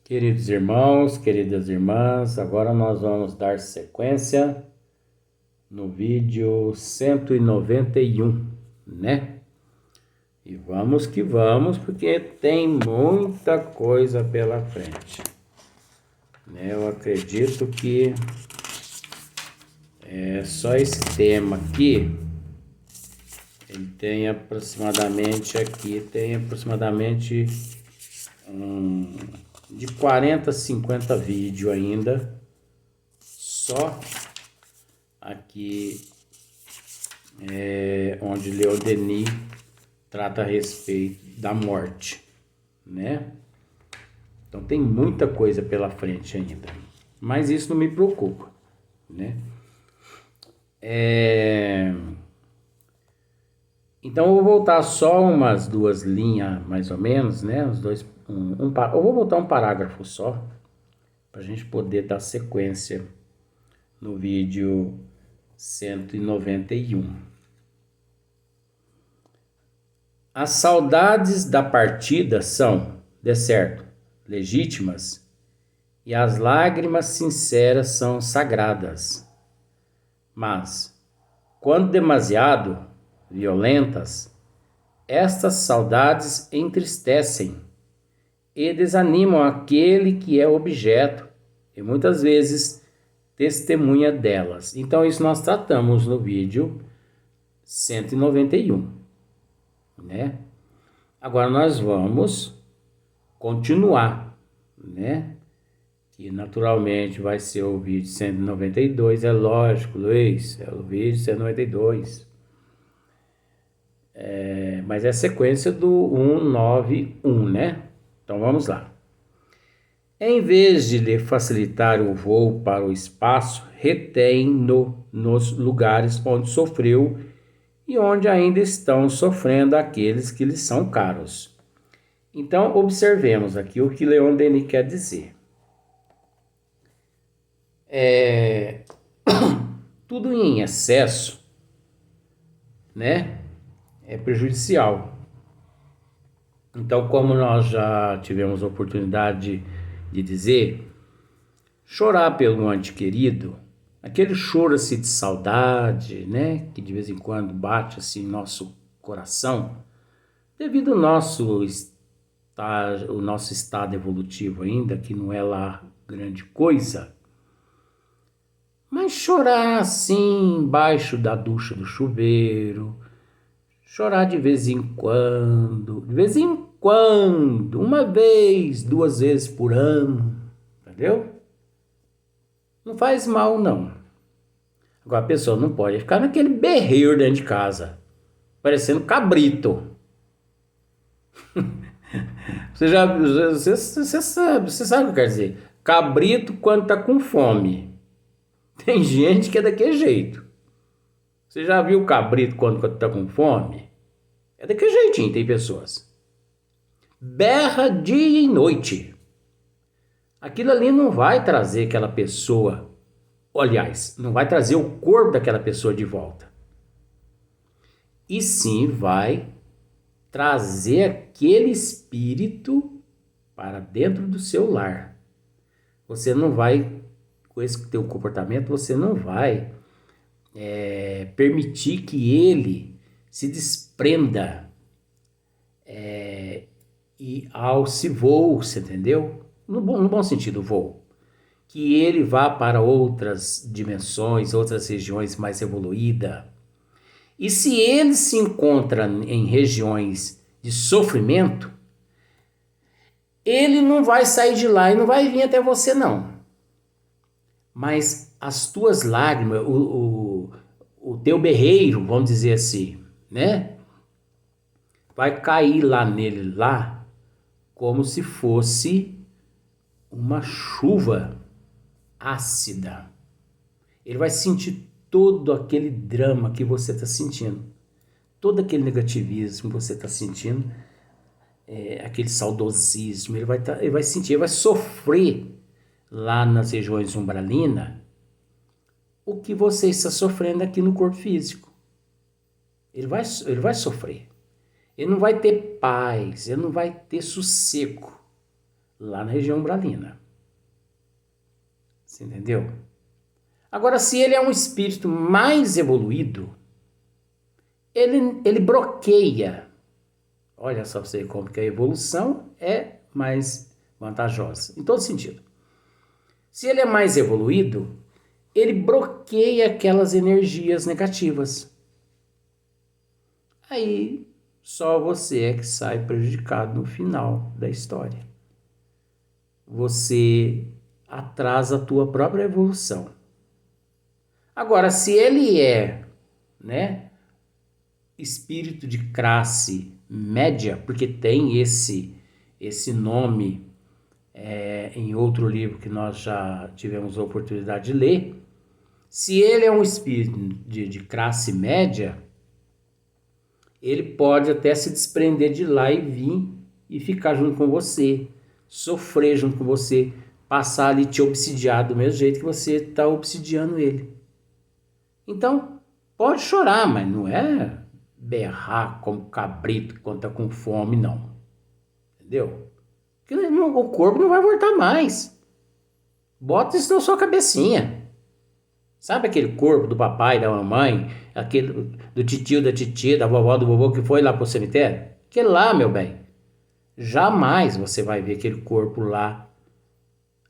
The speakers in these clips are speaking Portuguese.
Queridos irmãos, queridas irmãs, agora nós vamos dar sequência no vídeo 191, né? E vamos que vamos, porque tem muita coisa pela frente, né? Eu acredito que só esse tema aqui, ele tem aproximadamente de 40 a 50 vídeos ainda, só aqui onde Leon Denis trata a respeito da morte, né? Então tem muita coisa pela frente ainda, mas isso não me preocupa, né? Então eu vou voltar só umas duas linhas, mais ou menos, né? Eu vou voltar um parágrafo só, para a gente poder dar sequência no vídeo 191. As saudades da partida são, de certo, legítimas, e as lágrimas sinceras são sagradas. Mas, quando demasiado violentas, estas saudades entristecem e desanimam aquele que é objeto e muitas vezes testemunha delas. Então isso nós tratamos no vídeo 191, né? Agora nós vamos continuar, né? Que naturalmente vai ser o vídeo 192, é lógico, Luiz, é o vídeo 192. Mas é a sequência do 191, né? Então vamos lá. Em vez de lhe facilitar o voo para o espaço, retém-no nos lugares onde sofreu e onde ainda estão sofrendo aqueles que lhe são caros. Então observemos aqui o que Leon Denis quer dizer. Tudo em excesso, né, é prejudicial. Então, como nós já tivemos a oportunidade de dizer, chorar pelo ante querido, aquele choro assim de saudade, né, que de vez em quando bate assim em nosso coração, devido ao nosso estado evolutivo ainda, que não é lá grande coisa, mas chorar assim embaixo da ducha do chuveiro, chorar de vez em quando, uma vez, duas vezes por ano, entendeu? Não faz mal, não. Agora a pessoa não pode ficar naquele berreiro dentro de casa, parecendo cabrito. Você sabe o que quer dizer? Cabrito quando tá com fome. Tem gente que é daquele jeito. Você já viu o cabrito quando tá com fome? É daquele jeitinho, tem pessoas. Berra dia e noite. Aquilo ali não vai trazer aquela pessoa, aliás, não vai trazer o corpo daquela pessoa de volta. E sim vai trazer aquele espírito para dentro do seu lar. Você não vai, com esse teu comportamento, você não vai permitir que ele se desprenda e ao se voo, você entendeu? No bom sentido, voo. Que ele vá para outras dimensões, outras regiões mais evoluídas. E se ele se encontra em regiões de sofrimento, ele não vai sair de lá e não vai vir até você, não. Mas as tuas lágrimas, o teu berreiro, vamos dizer assim, né? Vai cair lá nele, lá, como se fosse uma chuva ácida. Ele vai sentir todo aquele drama que você está sentindo, todo aquele negativismo que você está sentindo, aquele saudosismo, ele vai sentir, ele vai sofrer lá nas regiões umbralinas o que você está sofrendo aqui no corpo físico. Ele vai sofrer. Ele não vai ter paz, ele não vai ter sossego. lá na região umbralina. Você entendeu? Agora, se ele é um espírito mais evoluído, ele bloqueia. Olha só pra você como que a evolução é mais vantajosa, em todo sentido. Se ele é mais evoluído, ele bloqueia aquelas energias negativas. Aí, só você é que sai prejudicado no final da história. Você atrasa a tua própria evolução. Agora, se ele é, né, espírito de classe média, porque tem esse nome em outro livro que nós já tivemos a oportunidade de ler, se ele é um espírito de classe média, ele pode até se desprender de lá e vir e ficar junto com você, sofrer junto com você, passar ali te obsidiar do mesmo jeito que você está obsidiando ele. Então, pode chorar, mas não é berrar como cabrito quando tá com fome, não. Entendeu? Porque o corpo não vai voltar mais. Bota isso na sua cabecinha. Sabe aquele corpo do papai, da mamãe, aquele do titio, da titia, da vovó, do vovô que foi lá pro cemitério? Aquele lá, meu bem. Jamais você vai ver aquele corpo lá,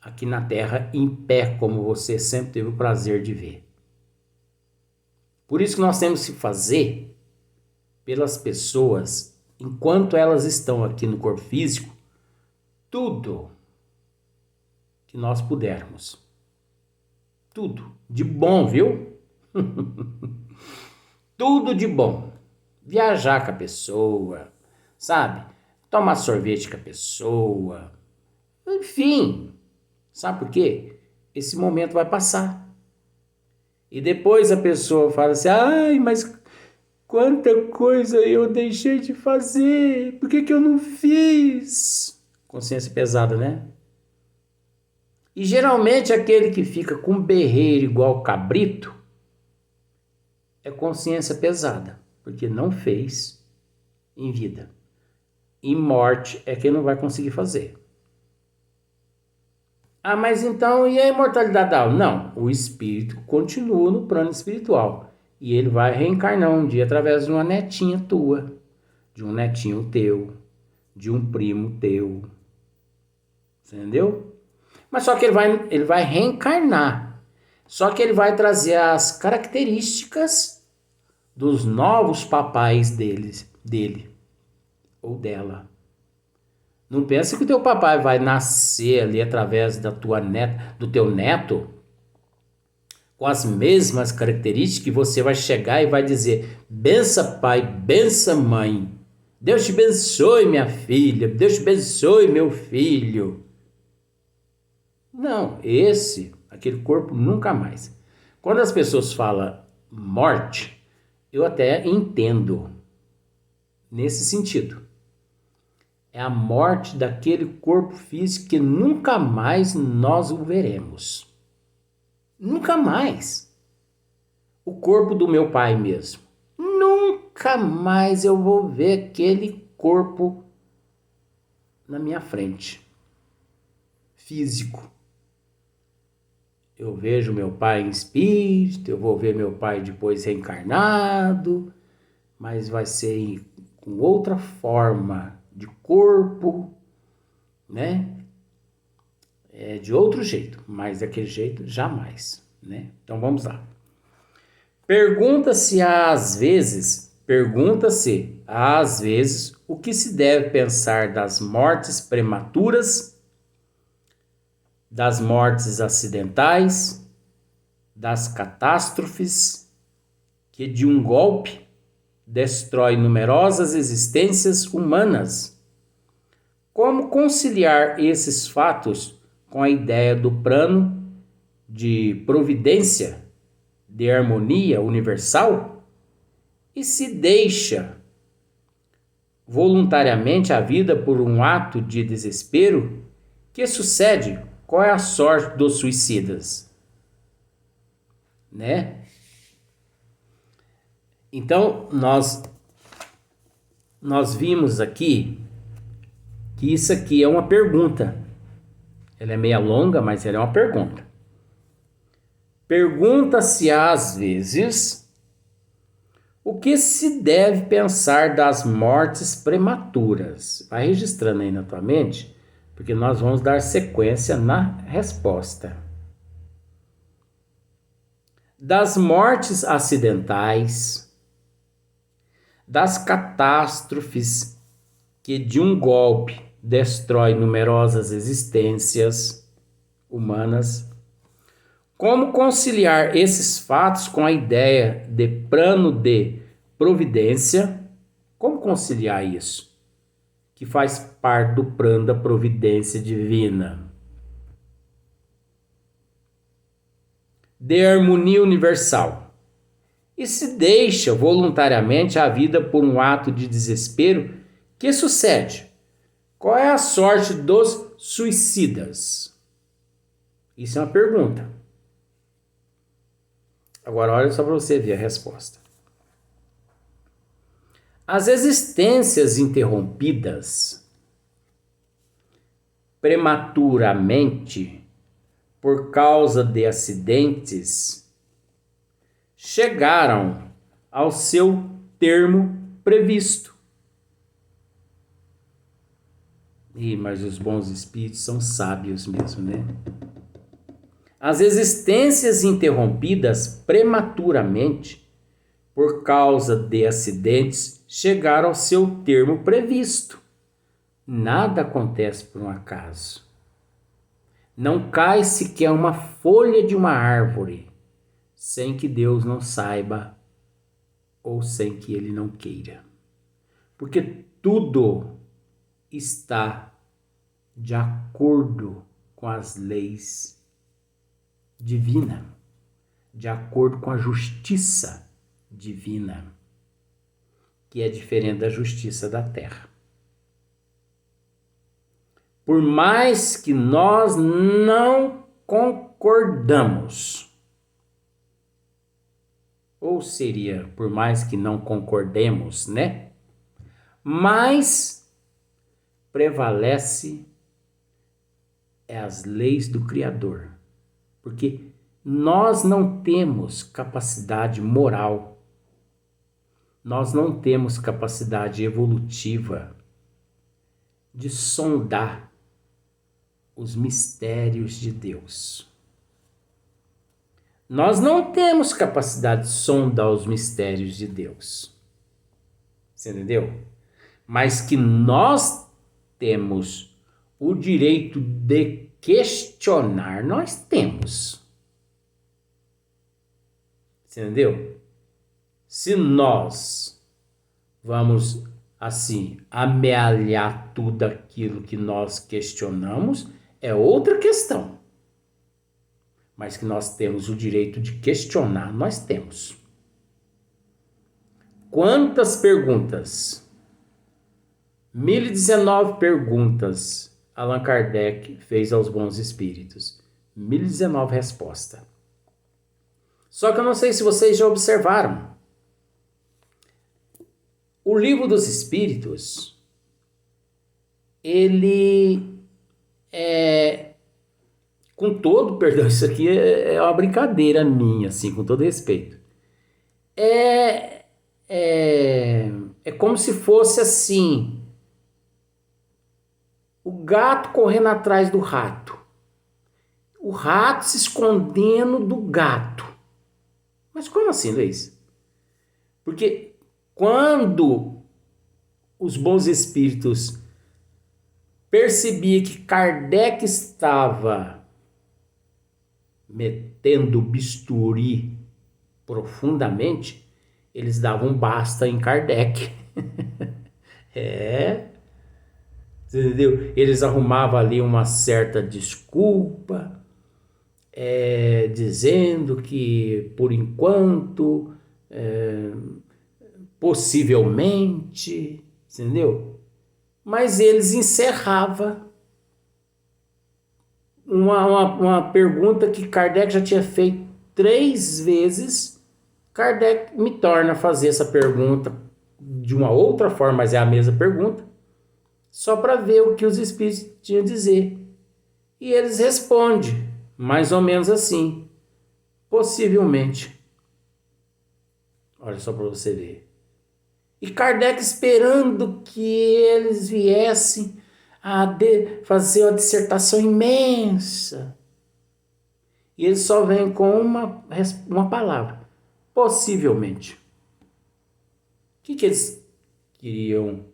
aqui na terra, em pé, como você sempre teve o prazer de ver. Por isso que nós temos que fazer pelas pessoas, enquanto elas estão aqui no corpo físico, tudo que nós pudermos. Tudo. De bom, viu? Tudo de bom. Viajar com a pessoa, sabe? Tomar sorvete com a pessoa. Enfim. Sabe por quê? Esse momento vai passar. E depois a pessoa fala assim, ai, mas quanta coisa eu deixei de fazer, por que eu não fiz? Consciência pesada, né? E geralmente aquele que fica com berreiro igual cabrito é consciência pesada, porque não fez em vida. Em morte é quem não vai conseguir fazer. Ah, mas então e a imortalidade da alma? Não, o espírito continua no plano espiritual. E ele vai reencarnar um dia através de uma netinha tua, de um netinho teu, de um primo teu. Você entendeu? Mas só que ele vai reencarnar. Só que ele vai trazer as características dos novos papais dele ou dela. Não pensa que o teu papai vai nascer ali através da tua neta, do teu neto, com as mesmas características, que você vai chegar e vai dizer, bença pai, bença mãe, Deus te abençoe minha filha, Deus te abençoe meu filho. Não, aquele corpo nunca mais. Quando as pessoas falam morte, eu até entendo nesse sentido. É a morte daquele corpo físico que nunca mais nós o veremos. Nunca mais. O corpo do meu pai mesmo. Nunca mais eu vou ver aquele corpo na minha frente. Físico. Eu vejo meu pai em espírito, eu vou ver meu pai depois reencarnado, mas vai ser com outra forma de corpo, né? De outro jeito, mas daquele jeito jamais, né? Então vamos lá. Pergunta-se às vezes, o que se deve pensar das mortes prematuras, das mortes acidentais, das catástrofes, que de um golpe destrói numerosas existências humanas. Como conciliar esses fatos com a ideia do plano de providência, de harmonia universal? E se deixa voluntariamente a vida por um ato de desespero, que sucede? Qual é a sorte dos suicidas? Né? Então, nós vimos aqui que isso aqui é uma pergunta. Ela é meia longa, mas ela é uma pergunta. Pergunta-se às vezes o que se deve pensar das mortes prematuras. Vai registrando aí na tua mente, porque nós vamos dar sequência na resposta. Das mortes acidentais, das catástrofes que de um golpe destrói numerosas existências humanas. Como conciliar esses fatos com a ideia de plano de providência? Como conciliar isso? Que faz parte do plano da providência divina. De harmonia universal. E se deixa voluntariamente a vida por um ato de desespero, que sucede? Qual é a sorte dos suicidas? Isso é uma pergunta. Agora olha só para você ver a resposta. As existências interrompidas prematuramente por causa de acidentes chegaram ao seu termo previsto. Mas os bons espíritos são sábios mesmo, né? As existências interrompidas prematuramente por causa de acidentes chegaram ao seu termo previsto. Nada acontece por um acaso. Não cai sequer uma folha de uma árvore sem que Deus não saiba ou sem que Ele não queira. Porque tudo está de acordo com as leis divinas, de acordo com a justiça divina, que é diferente da justiça da terra. Por mais que nós não concordamos, ou seria, por mais que não concordemos, né? Mas prevalece as leis do Criador, porque nós não temos capacidade moral, nós não temos capacidade evolutiva de sondar os mistérios de Deus. Nós não temos capacidade de sondar os mistérios de Deus. Você entendeu? Mas que nós temos o direito de questionar, nós temos. Você entendeu? Se nós vamos, assim, amealhar tudo aquilo que nós questionamos, é outra questão. Mas que nós temos o direito de questionar, nós temos. Quantas perguntas? 1019 perguntas Allan Kardec fez aos bons espíritos. 1019 respostas. Só que eu não sei se vocês já observaram. O Livro dos Espíritos, ele com todo perdão, isso aqui é uma brincadeira minha, assim, com todo respeito. É como se fosse assim, o gato correndo atrás do rato, o rato se escondendo do gato. Mas como assim, Luiz? Porque quando os bons espíritos percebiam que Kardec estava metendo bisturi profundamente, eles davam basta em Kardec. Entendeu? Eles arrumavam ali uma certa desculpa, dizendo que por enquanto, possivelmente, entendeu? Mas eles encerravam uma pergunta que Kardec já tinha feito 3 vezes. Kardec me torna a fazer essa pergunta de uma outra forma, mas é a mesma pergunta, só para ver o que os espíritos tinham a dizer. E eles respondem mais ou menos assim: possivelmente. Olha só para você ver. E Kardec esperando que eles viessem a fazer uma dissertação imensa. E eles só vêm com uma palavra: possivelmente. O que eles queriam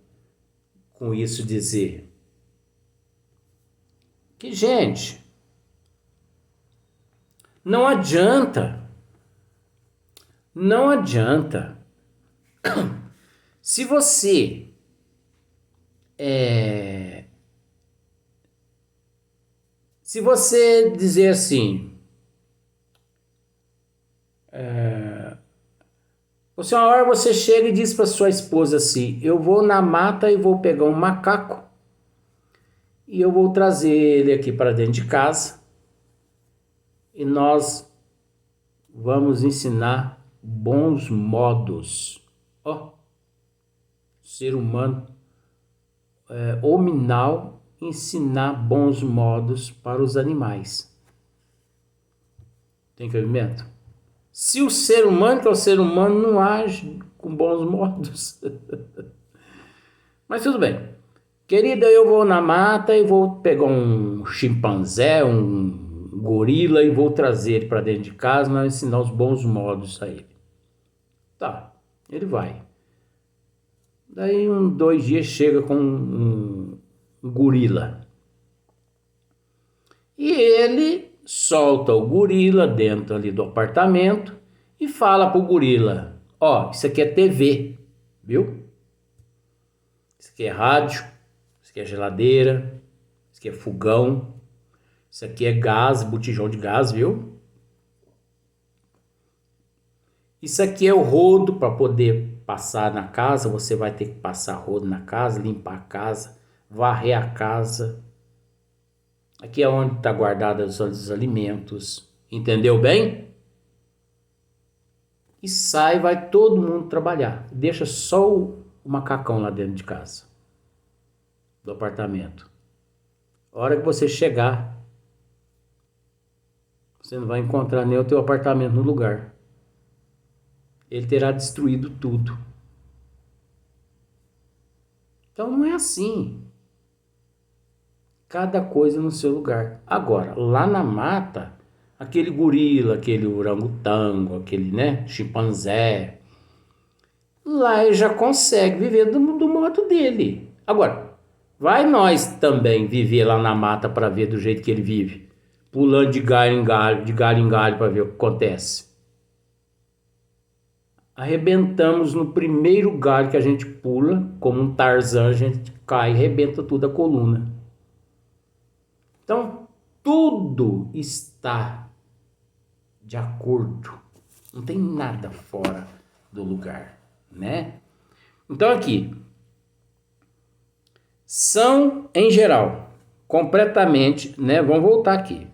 com isso dizer? Que, gente, não adianta. Não adianta. Se você se você dizer assim, você uma hora você chega e diz para sua esposa assim: eu vou na mata e vou pegar um macaco e eu vou trazer ele aqui para dentro de casa e nós vamos ensinar bons modos. Ó, ser humano hominal, ensinar bons modos para os animais. Tem cabimento? Se o ser humano, que é o ser humano, não age com bons modos. Mas tudo bem. Querida, eu vou na mata e vou pegar um chimpanzé, um gorila e vou trazer ele para dentro de casa, mas ensinar os bons modos a ele. Tá, ele vai. Daí 2 dias chega com um gorila. E ele solta o gorila dentro ali do apartamento e fala pro gorila: ó, isso aqui é TV, viu? Isso aqui é rádio, isso aqui é geladeira, isso aqui é fogão, isso aqui é gás, botijão de gás, viu? Isso aqui é o rodo para poder passar na casa, você vai ter que passar rodo na casa, limpar a casa, varrer a casa. Aqui é onde está guardados os alimentos. Entendeu bem? E sai, vai todo mundo trabalhar. Deixa só o macacão lá dentro de casa. Do apartamento. A hora que você chegar, você não vai encontrar nem o teu apartamento no lugar. Ele terá destruído tudo. Então não é assim. Cada coisa no seu lugar. Agora, lá na mata, aquele gorila, aquele orangotango, aquele, chimpanzé, lá ele já consegue viver do modo dele. Agora, vai nós também viver lá na mata para ver do jeito que ele vive, pulando de galho em galho para ver o que acontece. Arrebentamos no primeiro galho que a gente pula, como um Tarzan, a gente cai e arrebenta tudo a coluna. Então, tudo está de acordo. Não tem nada fora do lugar, né? Então, aqui, são, em geral, completamente, vamos voltar aqui.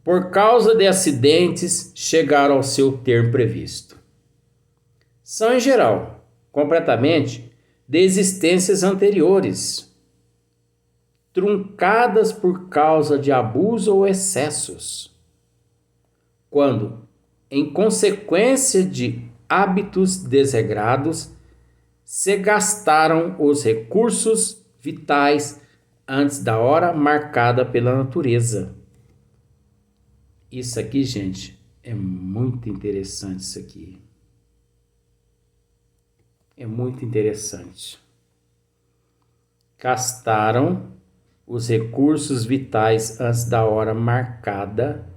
Por causa de acidentes, chegaram ao seu termo previsto. São, em geral, completamente de existências anteriores, truncadas por causa de abuso ou excessos, quando, em consequência de hábitos desregrados, se gastaram os recursos vitais antes da hora marcada pela natureza. Isso aqui, gente, é muito interessante isso aqui. É muito interessante. Gastaram os recursos vitais antes da hora marcada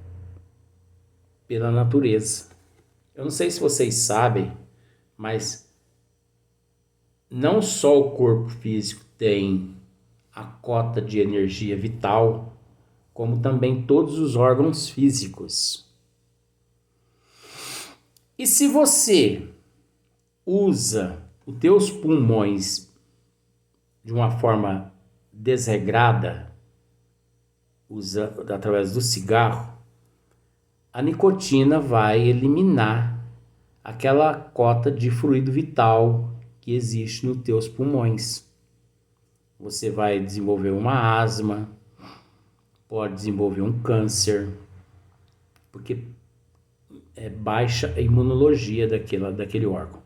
pela natureza. Eu não sei se vocês sabem, mas não só o corpo físico tem a cota de energia vital, como também todos os órgãos físicos. E se você usa os teus pulmões de uma forma desregrada, através do cigarro, a nicotina vai eliminar aquela cota de fluido vital que existe nos teus pulmões. Você vai desenvolver uma asma, pode desenvolver um câncer, porque baixa a imunologia daquele órgão.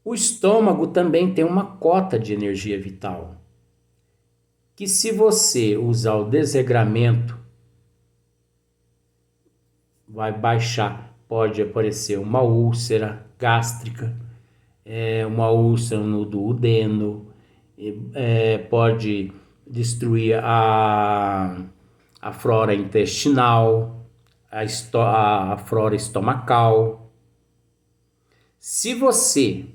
O estômago também tem uma cota de energia vital, que se você usar o desregramento, vai baixar, pode aparecer uma úlcera gástrica, uma úlcera no duodeno, pode destruir a flora intestinal, a flora estomacal. Se você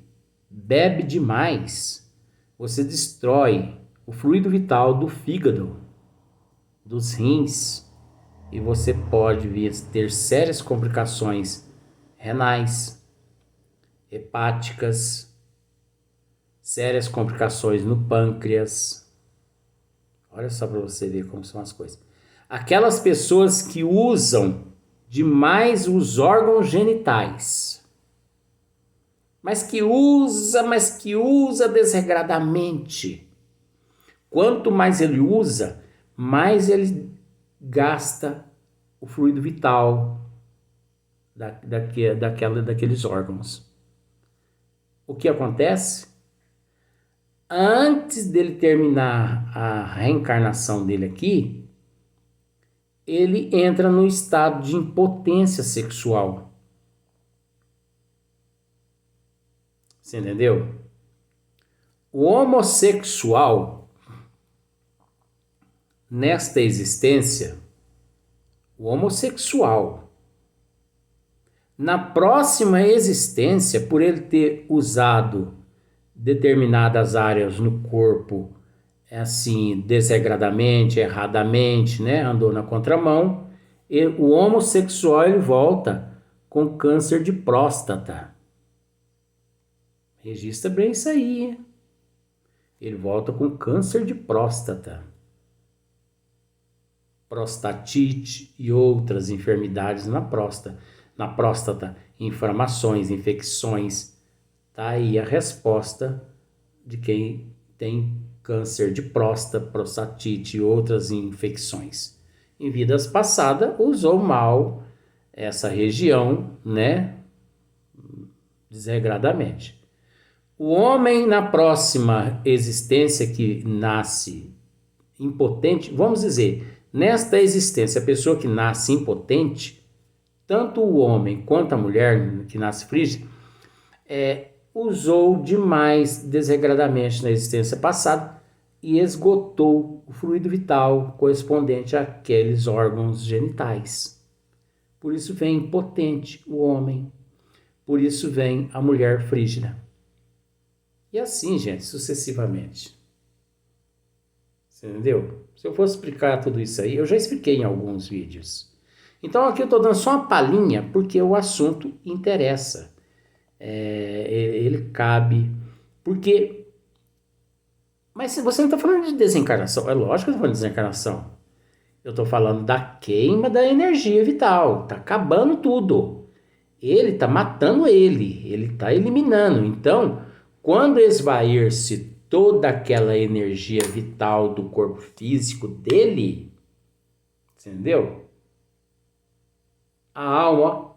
bebe demais, você destrói o fluido vital do fígado, dos rins, e você pode vir a ter sérias complicações renais, hepáticas, sérias complicações no pâncreas. Olha só para você ver como são as coisas. Aquelas pessoas que usam demais os órgãos genitais, mas que usa desregradamente. Quanto mais ele usa, mais ele gasta o fluido vital daqueles órgãos. O que acontece? Antes dele terminar a reencarnação dele aqui, ele entra no estado de impotência sexual. Você entendeu? O homossexual, nesta existência, o homossexual, na próxima existência, por ele ter usado determinadas áreas no corpo, assim, desregradamente, erradamente, né? Andou na contramão, o homossexual ele volta com câncer de próstata. Registra bem isso aí, hein? Ele volta com câncer de próstata, prostatite e outras enfermidades na próstata, inflamações, infecções. Tá aí a resposta de quem tem câncer de próstata, prostatite e outras infecções. Em vidas passadas, usou mal essa região, né? Desregradamente. O homem na próxima existência que nasce impotente, vamos dizer, nesta existência, a pessoa que nasce impotente, tanto o homem quanto a mulher que nasce frígida, usou demais desregradamente na existência passada e esgotou o fluido vital correspondente àqueles órgãos genitais. Por isso vem impotente o homem, por isso vem a mulher frígida. E assim, gente, sucessivamente. Você entendeu? Se eu fosse explicar tudo isso aí, eu já expliquei em alguns vídeos. Então aqui eu estou dando só uma palhinha porque o assunto interessa. Ele cabe. Porque... Mas você não está falando de desencarnação. É lógico que eu estou falando de desencarnação. Eu estou falando da queima da energia vital. Está acabando tudo. Ele está matando ele está eliminando. Então... quando esvair-se toda aquela energia vital do corpo físico dele, entendeu? A alma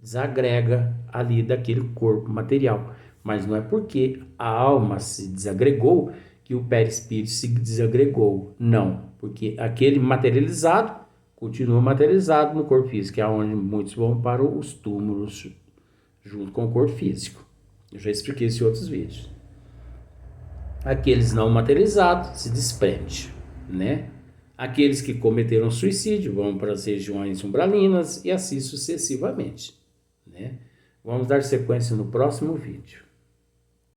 desagrega ali daquele corpo material. Mas não é porque a alma se desagregou que o perispírito se desagregou. Não, porque aquele materializado continua materializado no corpo físico, que é onde muitos vão para os túmulos junto com o corpo físico. Eu já expliquei isso em outros vídeos. Aqueles não materializados se desprende, né? Aqueles que cometeram suicídio vão para as regiões umbralinas e assim sucessivamente, né? Vamos dar sequência no próximo vídeo.